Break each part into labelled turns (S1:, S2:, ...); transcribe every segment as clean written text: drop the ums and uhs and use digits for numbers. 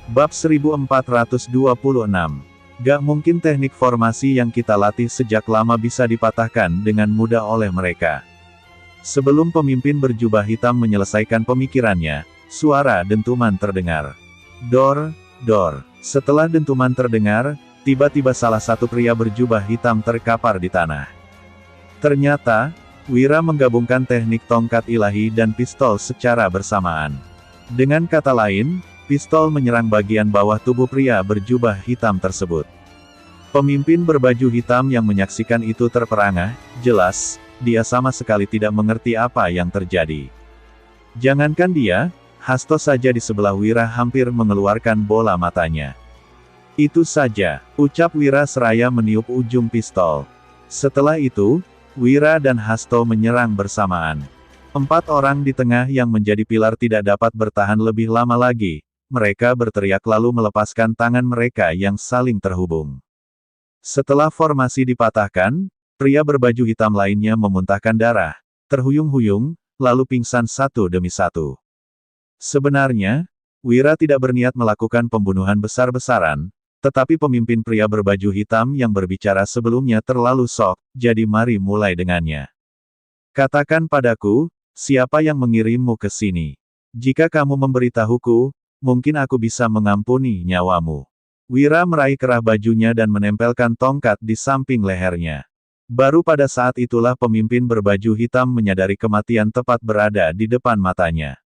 S1: Bab 1426. Gak mungkin teknik formasi yang kita latih sejak lama bisa dipatahkan dengan mudah oleh mereka. Sebelum pemimpin berjubah hitam menyelesaikan pemikirannya, suara dentuman terdengar. Dor, dor. Setelah dentuman terdengar, tiba-tiba salah satu pria berjubah hitam terkapar di tanah. Ternyata, Wira menggabungkan teknik tongkat ilahi dan pistol secara bersamaan. Dengan kata lain, pistol menyerang bagian bawah tubuh pria berjubah hitam tersebut. Pemimpin berbaju hitam yang menyaksikan itu terperangah, jelas, dia sama sekali tidak mengerti apa yang terjadi. Jangankan dia, Hasto saja di sebelah Wira hampir mengeluarkan bola matanya. Itu saja, ucap Wira seraya meniup ujung pistol. Setelah itu, Wira dan Hasto menyerang bersamaan. 4 orang di tengah yang menjadi pilar tidak dapat bertahan lebih lama lagi. Mereka berteriak lalu melepaskan tangan mereka yang saling terhubung. Setelah formasi dipatahkan, pria berbaju hitam lainnya memuntahkan darah, terhuyung-huyung, lalu pingsan satu demi satu. Sebenarnya, Wira tidak berniat melakukan pembunuhan besar-besaran, tetapi pemimpin pria berbaju hitam yang berbicara sebelumnya terlalu sok, jadi mari mulai dengannya. Katakan padaku, siapa yang mengirimmu ke sini? Jika kamu memberitahuku, mungkin aku bisa mengampuni nyawamu. Wira meraih kerah bajunya dan menempelkan tongkat di samping lehernya. Baru pada saat itulah pemimpin berbaju hitam menyadari kematian tepat berada di depan matanya.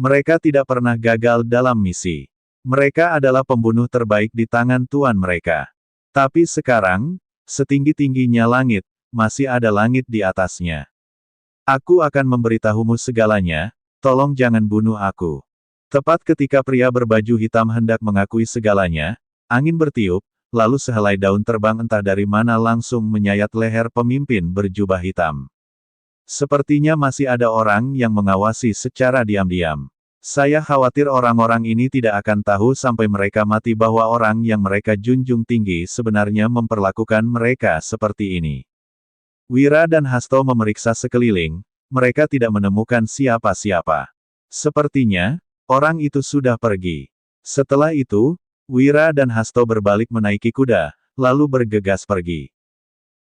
S1: Mereka tidak pernah gagal dalam misi. Mereka adalah pembunuh terbaik di tangan tuan mereka. Tapi sekarang, setinggi-tingginya langit, masih ada langit di atasnya. Aku akan memberitahumu segalanya, tolong jangan bunuh aku. Tepat ketika pria berbaju hitam hendak mengakui segalanya, angin bertiup, lalu sehelai daun terbang entah dari mana langsung menyayat leher pemimpin berjubah hitam. Sepertinya masih ada orang yang mengawasi secara diam-diam. Saya khawatir orang-orang ini tidak akan tahu sampai mereka mati bahwa orang yang mereka junjung tinggi sebenarnya memperlakukan mereka seperti ini. Wira dan Hasto memeriksa sekeliling, mereka tidak menemukan siapa-siapa. Sepertinya, orang itu sudah pergi. Setelah itu, Wira dan Hasto berbalik menaiki kuda, lalu bergegas pergi.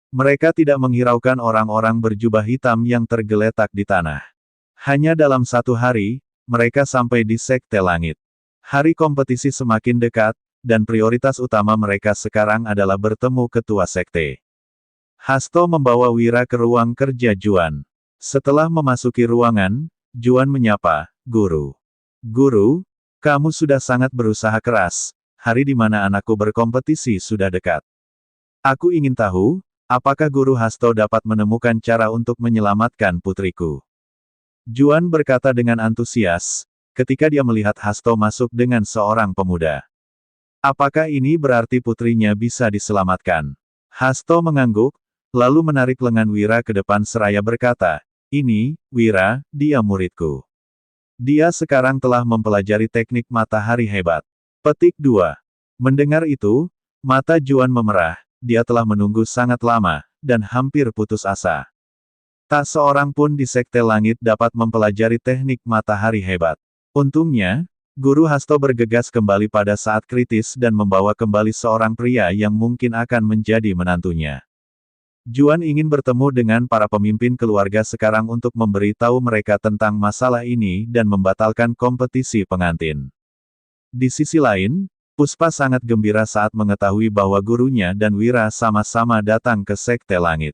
S1: Mereka tidak menghiraukan orang-orang berjubah hitam yang tergeletak di tanah. Hanya dalam 1 hari, mereka sampai di Sekte Langit. Hari kompetisi semakin dekat, dan prioritas utama mereka sekarang adalah bertemu ketua sekte. Hasto membawa Wira ke ruang kerja Juan. Setelah memasuki ruangan, Juan menyapa, "Guru. Guru, kamu sudah sangat berusaha keras, hari di mana anakku berkompetisi sudah dekat. Aku ingin tahu, apakah Guru Hasto dapat menemukan cara untuk menyelamatkan putriku?" Juan berkata dengan antusias, ketika dia melihat Hasto masuk dengan seorang pemuda. Apakah ini berarti putrinya bisa diselamatkan? Hasto mengangguk, lalu menarik lengan Wira ke depan seraya berkata, "Ini, Wira, dia muridku. Dia sekarang telah mempelajari teknik matahari hebat." Petik 2. Mendengar itu, mata Juan memerah, dia telah menunggu sangat lama, dan hampir putus asa. Tak seorang pun di Sekte Langit dapat mempelajari teknik matahari hebat. Untungnya, Guru Hasto bergegas kembali pada saat kritis dan membawa kembali seorang pria yang mungkin akan menjadi menantunya. Juan ingin bertemu dengan para pemimpin keluarga sekarang untuk memberi tahu mereka tentang masalah ini dan membatalkan kompetisi pengantin. Di sisi lain, Puspa sangat gembira saat mengetahui bahwa gurunya dan Wira sama-sama datang ke Sekte Langit.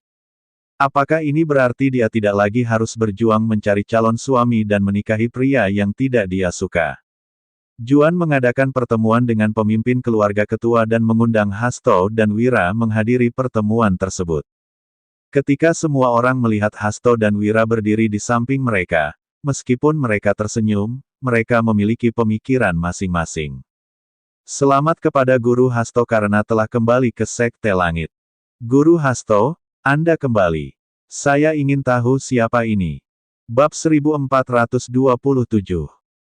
S1: Apakah ini berarti dia tidak lagi harus berjuang mencari calon suami dan menikahi pria yang tidak dia suka? Juan mengadakan pertemuan dengan pemimpin keluarga ketua dan mengundang Hasto dan Wira menghadiri pertemuan tersebut. Ketika semua orang melihat Hasto dan Wira berdiri di samping mereka, meskipun mereka tersenyum, mereka memiliki pemikiran masing-masing. Selamat kepada Guru Hasto karena telah kembali ke Sekte Langit. Guru Hasto, Anda kembali. Saya ingin tahu siapa ini. Bab 1427.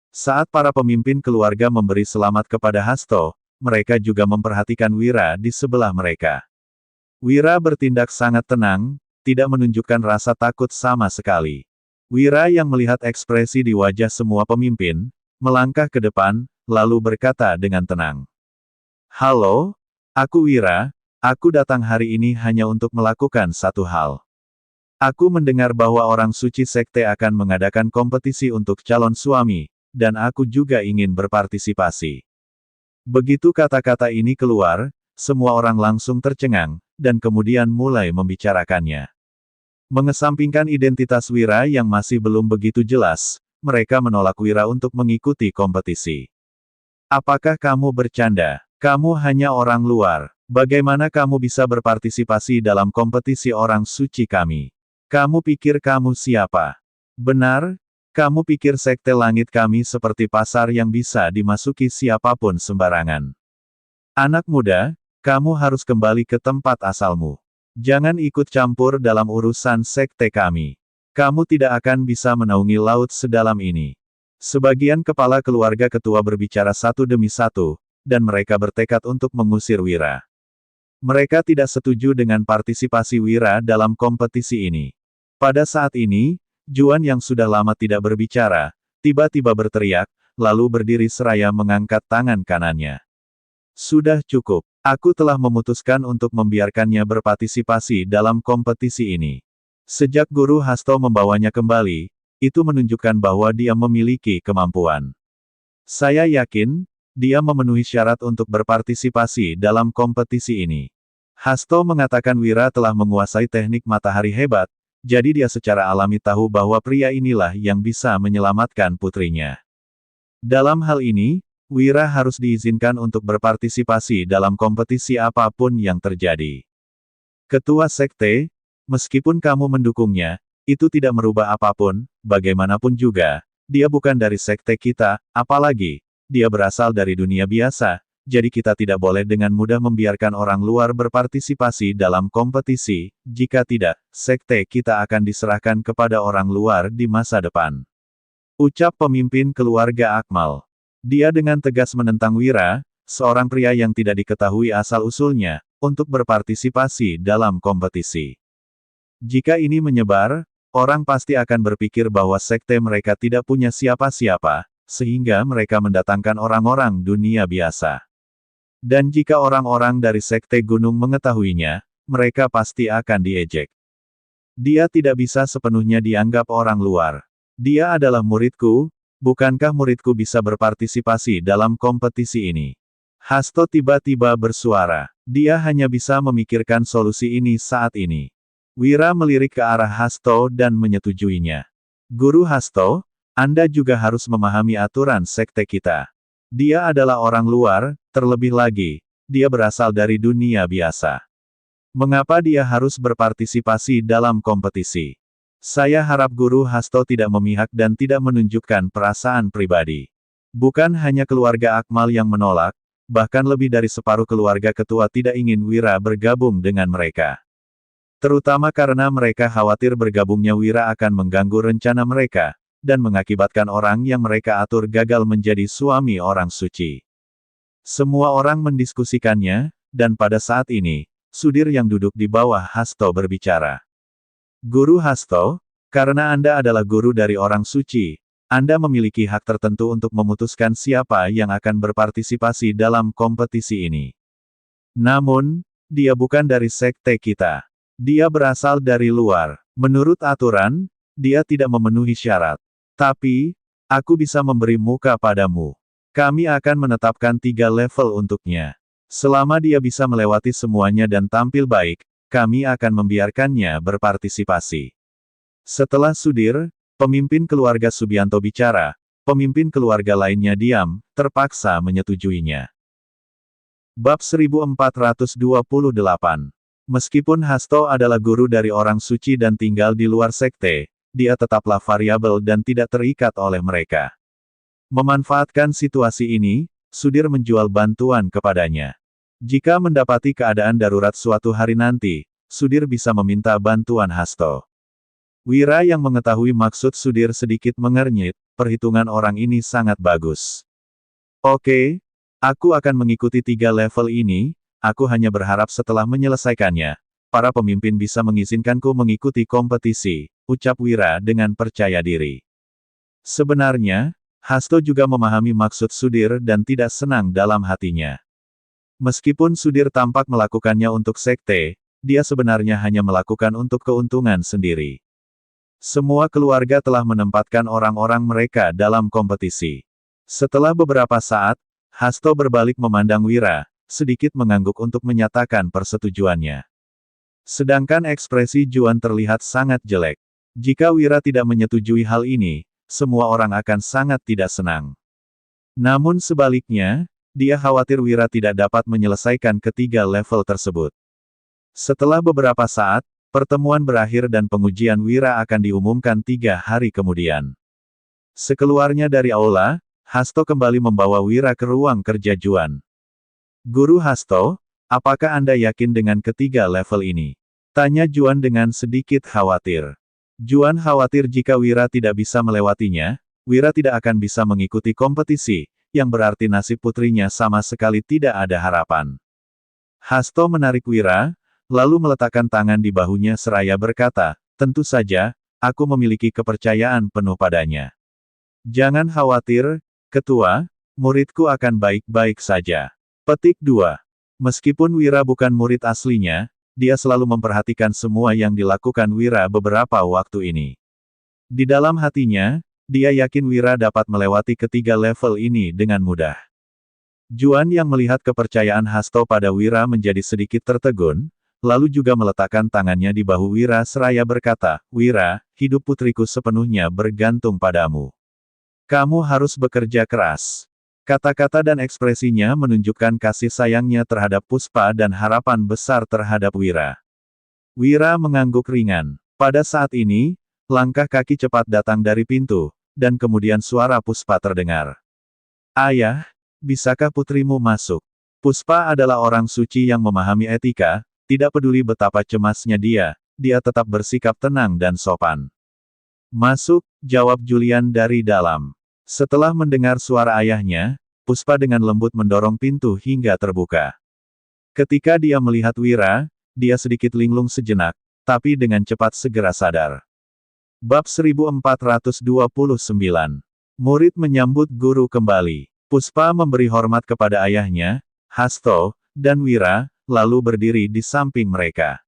S1: Saat para pemimpin keluarga memberi selamat kepada Hasto, mereka juga memperhatikan Wira di sebelah mereka. Wira bertindak sangat tenang, tidak menunjukkan rasa takut sama sekali. Wira yang melihat ekspresi di wajah semua pemimpin, melangkah ke depan, lalu berkata dengan tenang. Halo, aku Wira, aku datang hari ini hanya untuk melakukan satu hal. Aku mendengar bahwa orang suci sekte akan mengadakan kompetisi untuk calon suami, dan aku juga ingin berpartisipasi. Begitu kata-kata ini keluar, semua orang langsung tercengang, dan kemudian mulai membicarakannya. Mengesampingkan identitas Wira yang masih belum begitu jelas, mereka menolak Wira untuk mengikuti kompetisi. Apakah kamu bercanda? Kamu hanya orang luar. Bagaimana kamu bisa berpartisipasi dalam kompetisi orang suci kami? Kamu pikir kamu siapa? Benar? Kamu pikir sekte langit kami seperti pasar yang bisa dimasuki siapapun sembarangan? Anak muda, kamu harus kembali ke tempat asalmu. Jangan ikut campur dalam urusan sekte kami. Kamu tidak akan bisa menaungi laut sedalam ini. Sebagian kepala keluarga ketua berbicara satu demi satu, dan mereka bertekad untuk mengusir Wira. Mereka tidak setuju dengan partisipasi Wira dalam kompetisi ini. Pada saat ini, Juan yang sudah lama tidak berbicara, tiba-tiba berteriak, lalu berdiri seraya mengangkat tangan kanannya. Sudah cukup. Aku telah memutuskan untuk membiarkannya berpartisipasi dalam kompetisi ini. Sejak Guru Hasto membawanya kembali, itu menunjukkan bahwa dia memiliki kemampuan. Saya yakin, dia memenuhi syarat untuk berpartisipasi dalam kompetisi ini. Hasto mengatakan Wira telah menguasai teknik matahari hebat, jadi dia secara alami tahu bahwa pria inilah yang bisa menyelamatkan putrinya. Dalam hal ini, Wira harus diizinkan untuk berpartisipasi dalam kompetisi apapun yang terjadi. Ketua sekte, meskipun kamu mendukungnya, itu tidak merubah apapun, bagaimanapun juga, dia bukan dari sekte kita, apalagi, dia berasal dari dunia biasa, jadi kita tidak boleh dengan mudah membiarkan orang luar berpartisipasi dalam kompetisi, jika tidak, sekte kita akan diserahkan kepada orang luar di masa depan. Ucap pemimpin keluarga Akmal. Dia dengan tegas menentang Wira, seorang pria yang tidak diketahui asal-usulnya, untuk berpartisipasi dalam kompetisi. Jika ini menyebar, orang pasti akan berpikir bahwa sekte mereka tidak punya siapa-siapa, sehingga mereka mendatangkan orang-orang dunia biasa. Dan jika orang-orang dari sekte gunung mengetahuinya, mereka pasti akan diejek. Dia tidak bisa sepenuhnya dianggap orang luar. Dia adalah muridku, bukankah muridku bisa berpartisipasi dalam kompetisi ini? Hasto tiba-tiba bersuara. Dia hanya bisa memikirkan solusi ini saat ini. Wira melirik ke arah Hasto dan menyetujuinya. Guru Hasto, Anda juga harus memahami aturan sekte kita. Dia adalah orang luar, terlebih lagi, dia berasal dari dunia biasa. Mengapa dia harus berpartisipasi dalam kompetisi? Saya harap Guru Hasto tidak memihak dan tidak menunjukkan perasaan pribadi. Bukan hanya keluarga Akmal yang menolak, bahkan lebih dari separuh keluarga ketua tidak ingin Wira bergabung dengan mereka. Terutama karena mereka khawatir bergabungnya Wira akan mengganggu rencana mereka, dan mengakibatkan orang yang mereka atur gagal menjadi suami orang suci. Semua orang mendiskusikannya, dan pada saat ini, Sudir yang duduk di bawah Hasto berbicara. Guru Hasto, karena Anda adalah guru dari orang suci, Anda memiliki hak tertentu untuk memutuskan siapa yang akan berpartisipasi dalam kompetisi ini. Namun, dia bukan dari sekte kita. Dia berasal dari luar. Menurut aturan, dia tidak memenuhi syarat. Tapi, aku bisa memberi muka padamu. Kami akan menetapkan 3 level untuknya. Selama dia bisa melewati semuanya dan tampil baik, kami akan membiarkannya berpartisipasi. Setelah Sudir, pemimpin keluarga Subianto bicara, pemimpin keluarga lainnya diam, terpaksa menyetujuinya. Bab 1428. Meskipun Hasto adalah guru dari orang suci dan tinggal di luar sekte, dia tetaplah variabel dan tidak terikat oleh mereka. Memanfaatkan situasi ini, Sudir menjual bantuan kepadanya. Jika mendapati keadaan darurat suatu hari nanti, Sudir bisa meminta bantuan Hasto. Wira yang mengetahui maksud Sudir sedikit mengernyit, perhitungan orang ini sangat bagus. Oke, aku akan mengikuti 3 level ini, aku hanya berharap setelah menyelesaikannya, para pemimpin bisa mengizinkanku mengikuti kompetisi, ucap Wira dengan percaya diri. Sebenarnya, Hasto juga memahami maksud Sudir dan tidak senang dalam hatinya. Meskipun Sudir tampak melakukannya untuk sekte, dia sebenarnya hanya melakukan untuk keuntungan sendiri. Semua keluarga telah menempatkan orang-orang mereka dalam kompetisi. Setelah beberapa saat, Hasto berbalik memandang Wira, sedikit mengangguk untuk menyatakan persetujuannya. Sedangkan ekspresi Juan terlihat sangat jelek. Jika Wira tidak menyetujui hal ini, semua orang akan sangat tidak senang. Namun sebaliknya, dia khawatir Wira tidak dapat menyelesaikan ketiga level tersebut. Setelah beberapa saat, pertemuan berakhir dan pengujian Wira akan diumumkan 3 hari kemudian. Sekeluarnya dari aula, Hasto kembali membawa Wira ke ruang kerja Juan. Guru Hasto, apakah Anda yakin dengan ketiga level ini? Tanya Juan dengan sedikit khawatir. Juan khawatir jika Wira tidak bisa melewatinya, Wira tidak akan bisa mengikuti kompetisi, yang berarti nasib putrinya sama sekali tidak ada harapan. Hasto menarik Wira, lalu meletakkan tangan di bahunya seraya berkata, tentu saja, aku memiliki kepercayaan penuh padanya. Jangan khawatir, Ketua, muridku akan baik-baik saja. Petik 2. Meskipun Wira bukan murid aslinya, dia selalu memperhatikan semua yang dilakukan Wira beberapa waktu ini. Di dalam hatinya, dia yakin Wira dapat melewati ketiga level ini dengan mudah. Juan yang melihat kepercayaan Hasto pada Wira menjadi sedikit tertegun, lalu juga meletakkan tangannya di bahu Wira seraya berkata, Wira, hidup putriku sepenuhnya bergantung padamu. Kamu harus bekerja keras. Kata-kata dan ekspresinya menunjukkan kasih sayangnya terhadap Puspa dan harapan besar terhadap Wira. Wira mengangguk ringan. Pada saat ini, langkah kaki cepat datang dari pintu, dan kemudian suara Puspa terdengar. Ayah, bisakah putrimu masuk? Puspa adalah orang suci yang memahami etika, tidak peduli betapa cemasnya dia tetap bersikap tenang dan sopan. Masuk, jawab Julian dari dalam. Setelah mendengar suara ayahnya, Puspa dengan lembut mendorong pintu hingga terbuka. Ketika dia melihat Wira, dia sedikit linglung sejenak, tapi dengan cepat segera sadar. Bab 1429. Murid menyambut guru kembali. Puspa memberi hormat kepada ayahnya, Hasto, dan Wira, lalu berdiri di samping mereka.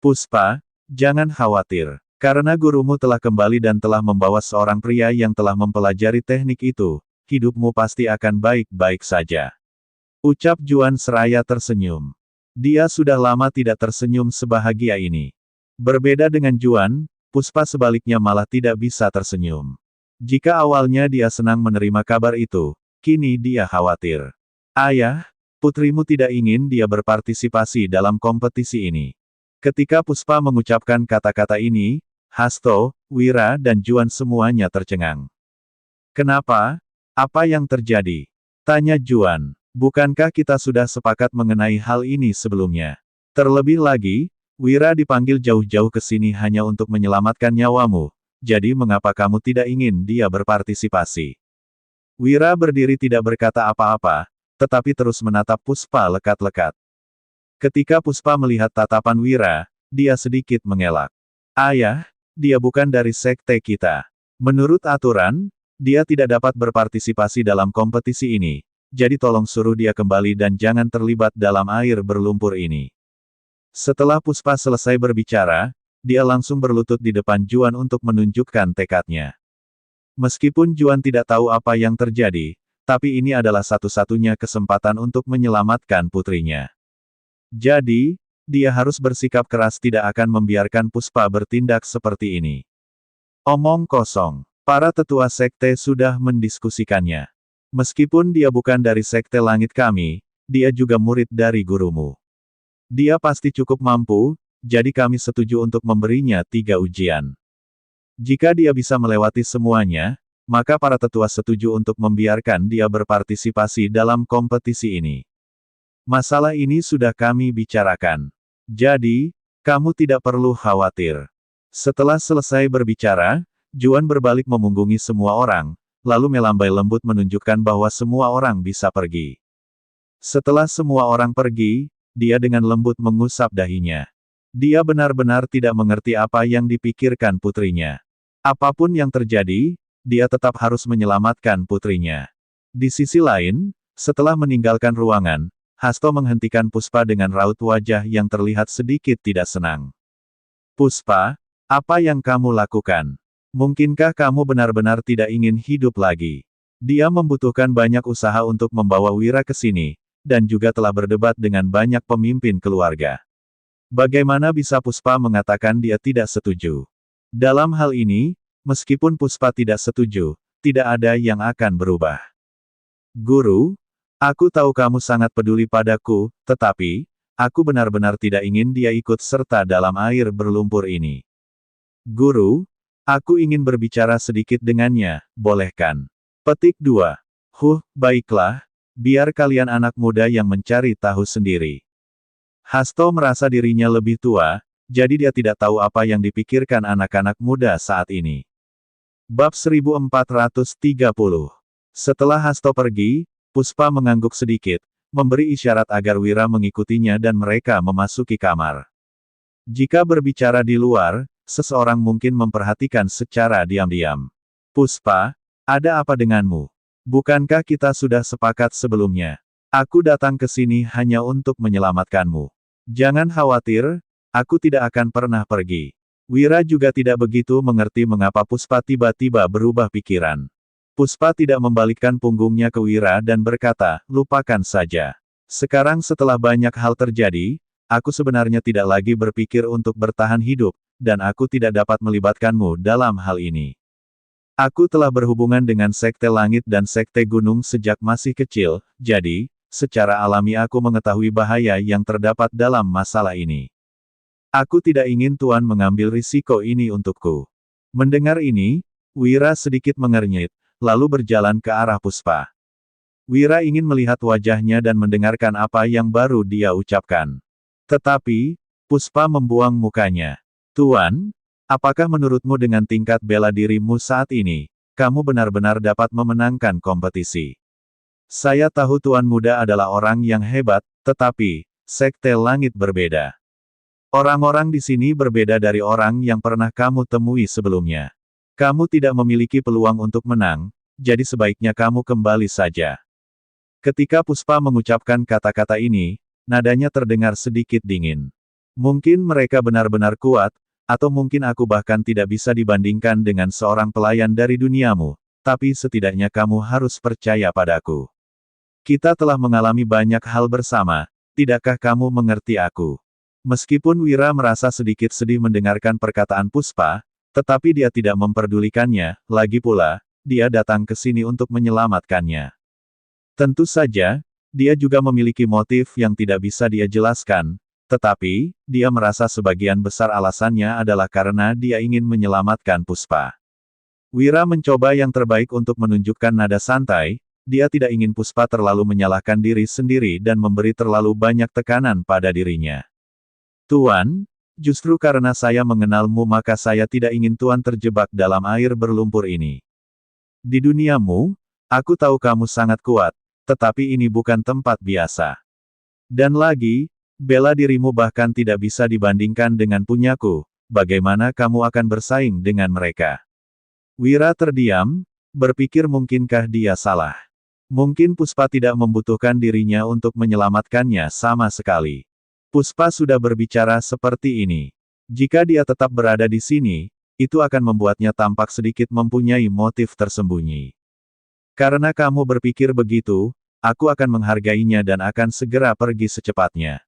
S1: Puspa, jangan khawatir. Karena gurumu telah kembali dan telah membawa seorang pria yang telah mempelajari teknik itu, hidupmu pasti akan baik-baik saja. Ucap Juan seraya tersenyum. Dia sudah lama tidak tersenyum sebahagia ini. Berbeda dengan Juan, Puspa sebaliknya malah tidak bisa tersenyum. Jika awalnya dia senang menerima kabar itu, kini dia khawatir. Ayah, putrimu tidak ingin dia berpartisipasi dalam kompetisi ini. Ketika Puspa mengucapkan kata-kata ini, Hasto, Wira dan Juan semuanya tercengang. Kenapa? Apa yang terjadi? Tanya Juan. Bukankah kita sudah sepakat mengenai hal ini sebelumnya? Terlebih lagi, Wira dipanggil jauh-jauh ke sini hanya untuk menyelamatkan nyawamu, jadi mengapa kamu tidak ingin dia berpartisipasi? Wira berdiri tidak berkata apa-apa, tetapi terus menatap Puspa lekat-lekat. Ketika Puspa melihat tatapan Wira, dia sedikit mengelak. Ayah, dia bukan dari sekte kita. Menurut aturan, dia tidak dapat berpartisipasi dalam kompetisi ini, jadi tolong suruh dia kembali dan jangan terlibat dalam air berlumpur ini. Setelah Puspa selesai berbicara, dia langsung berlutut di depan Juan untuk menunjukkan tekadnya. Meskipun Juan tidak tahu apa yang terjadi, tapi ini adalah satu-satunya kesempatan untuk menyelamatkan putrinya. Jadi, dia harus bersikap keras tidak akan membiarkan Puspa bertindak seperti ini. Omong kosong. Para tetua sekte sudah mendiskusikannya. Meskipun dia bukan dari sekte langit kami, dia juga murid dari gurumu. Dia pasti cukup mampu, jadi kami setuju untuk memberinya 3 ujian. Jika dia bisa melewati semuanya, maka para tetua setuju untuk membiarkan dia berpartisipasi dalam kompetisi ini. Masalah ini sudah kami bicarakan. Jadi, kamu tidak perlu khawatir. Setelah selesai berbicara, Juan berbalik memunggungi semua orang, lalu melambai lembut menunjukkan bahwa semua orang bisa pergi. Setelah semua orang pergi, dia dengan lembut mengusap dahinya. Dia benar-benar tidak mengerti apa yang dipikirkan putrinya. Apapun yang terjadi, dia tetap harus menyelamatkan putrinya. Di sisi lain, setelah meninggalkan ruangan, Hasto menghentikan Puspa dengan raut wajah yang terlihat sedikit tidak senang. Puspa, apa yang kamu lakukan? Mungkinkah kamu benar-benar tidak ingin hidup lagi? Dia membutuhkan banyak usaha untuk membawa Wira ke sini, dan juga telah berdebat dengan banyak pemimpin keluarga. Bagaimana bisa Puspa mengatakan dia tidak setuju? Dalam hal ini, meskipun Puspa tidak setuju, tidak ada yang akan berubah. Guru, aku tahu kamu sangat peduli padaku, tetapi, aku benar-benar tidak ingin dia ikut serta dalam air berlumpur ini. Guru, aku ingin berbicara sedikit dengannya, bolehkan? Petik 2. Baiklah, biar kalian anak muda yang mencari tahu sendiri. Hasto merasa dirinya lebih tua, jadi dia tidak tahu apa yang dipikirkan anak-anak muda saat ini. Bab 1430. Setelah Hasto pergi, Puspa mengangguk sedikit, memberi isyarat agar Wira mengikutinya dan mereka memasuki kamar. Jika berbicara di luar, seseorang mungkin memperhatikan secara diam-diam. Puspa, ada apa denganmu? Bukankah kita sudah sepakat sebelumnya? Aku datang ke sini hanya untuk menyelamatkanmu. Jangan khawatir, aku tidak akan pernah pergi. Wira juga tidak begitu mengerti mengapa Puspa tiba-tiba berubah pikiran. Puspa tidak membalikkan punggungnya ke Wira dan berkata, lupakan saja. Sekarang setelah banyak hal terjadi, aku sebenarnya tidak lagi berpikir untuk bertahan hidup, dan aku tidak dapat melibatkanmu dalam hal ini. Aku telah berhubungan dengan Sekte Langit dan Sekte Gunung sejak masih kecil, jadi, secara alami aku mengetahui bahaya yang terdapat dalam masalah ini. Aku tidak ingin Tuan mengambil risiko ini untukku. Mendengar ini, Wira sedikit mengernyit, lalu berjalan ke arah Puspa. Wira ingin melihat wajahnya dan mendengarkan apa yang baru dia ucapkan. Tetapi, Puspa membuang mukanya. Tuan, apakah menurutmu dengan tingkat bela dirimu saat ini, kamu benar-benar dapat memenangkan kompetisi? Saya tahu Tuan Muda adalah orang yang hebat, tetapi, Sekte Langit berbeda. Orang-orang di sini berbeda dari orang yang pernah kamu temui sebelumnya. Kamu tidak memiliki peluang untuk menang, jadi sebaiknya kamu kembali saja. Ketika Puspa mengucapkan kata-kata ini, nadanya terdengar sedikit dingin. Mungkin mereka benar-benar kuat, atau mungkin aku bahkan tidak bisa dibandingkan dengan seorang pelayan dari duniamu, tapi setidaknya kamu harus percaya padaku. Kita telah mengalami banyak hal bersama, tidakkah kamu mengerti aku? Meskipun Wira merasa sedikit sedih mendengarkan perkataan Puspa, tetapi dia tidak memperdulikannya, lagi pula, dia datang ke sini untuk menyelamatkannya. Tentu saja, dia juga memiliki motif yang tidak bisa dia jelaskan, tetapi, dia merasa sebagian besar alasannya adalah karena dia ingin menyelamatkan Puspa. Wira mencoba yang terbaik untuk menunjukkan nada santai, dia tidak ingin Puspa terlalu menyalahkan diri sendiri dan memberi terlalu banyak tekanan pada dirinya. Tuan, justru karena saya mengenalmu maka saya tidak ingin Tuan terjebak dalam air berlumpur ini. Di duniamu, aku tahu kamu sangat kuat, tetapi ini bukan tempat biasa. Dan lagi, bela dirimu bahkan tidak bisa dibandingkan dengan punyaku, bagaimana kamu akan bersaing dengan mereka? Wira terdiam, berpikir mungkinkah dia salah. Mungkin Puspa tidak membutuhkan dirinya untuk menyelamatkannya sama sekali. Puspa sudah berbicara seperti ini. Jika dia tetap berada di sini, itu akan membuatnya tampak sedikit mempunyai motif tersembunyi. Karena kamu berpikir begitu, aku akan menghargainya dan akan segera pergi secepatnya.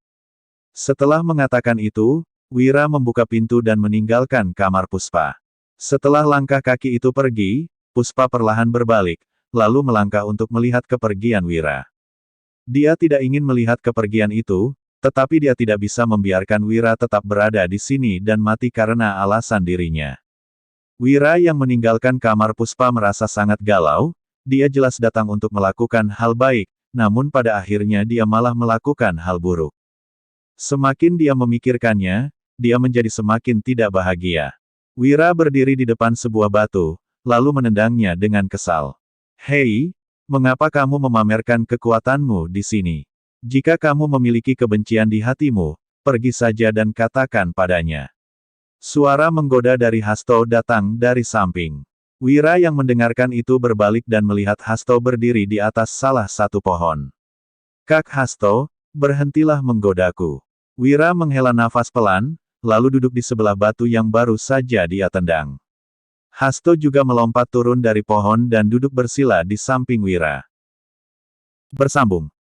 S1: Setelah mengatakan itu, Wira membuka pintu dan meninggalkan kamar Puspa. Setelah langkah kaki itu pergi, Puspa perlahan berbalik, lalu melangkah untuk melihat kepergian Wira. Dia tidak ingin melihat kepergian itu, tetapi dia tidak bisa membiarkan Wira tetap berada di sini dan mati karena alasan dirinya. Wira yang meninggalkan kamar Puspa merasa sangat galau, dia jelas datang untuk melakukan hal baik, namun pada akhirnya dia malah melakukan hal buruk. Semakin dia memikirkannya, dia menjadi semakin tidak bahagia. Wira berdiri di depan sebuah batu, lalu menendangnya dengan kesal. Hei, mengapa kamu memamerkan kekuatanmu di sini? Jika kamu memiliki kebencian di hatimu, pergi saja dan katakan padanya. Suara menggoda dari Hasto datang dari samping. Wira yang mendengarkan itu berbalik dan melihat Hasto berdiri di atas salah satu pohon. Kak Hasto, berhentilah menggodaku. Wira menghela nafas pelan, lalu duduk di sebelah batu yang baru saja dia tendang. Hasto juga melompat turun dari pohon dan duduk bersila di samping Wira. Bersambung.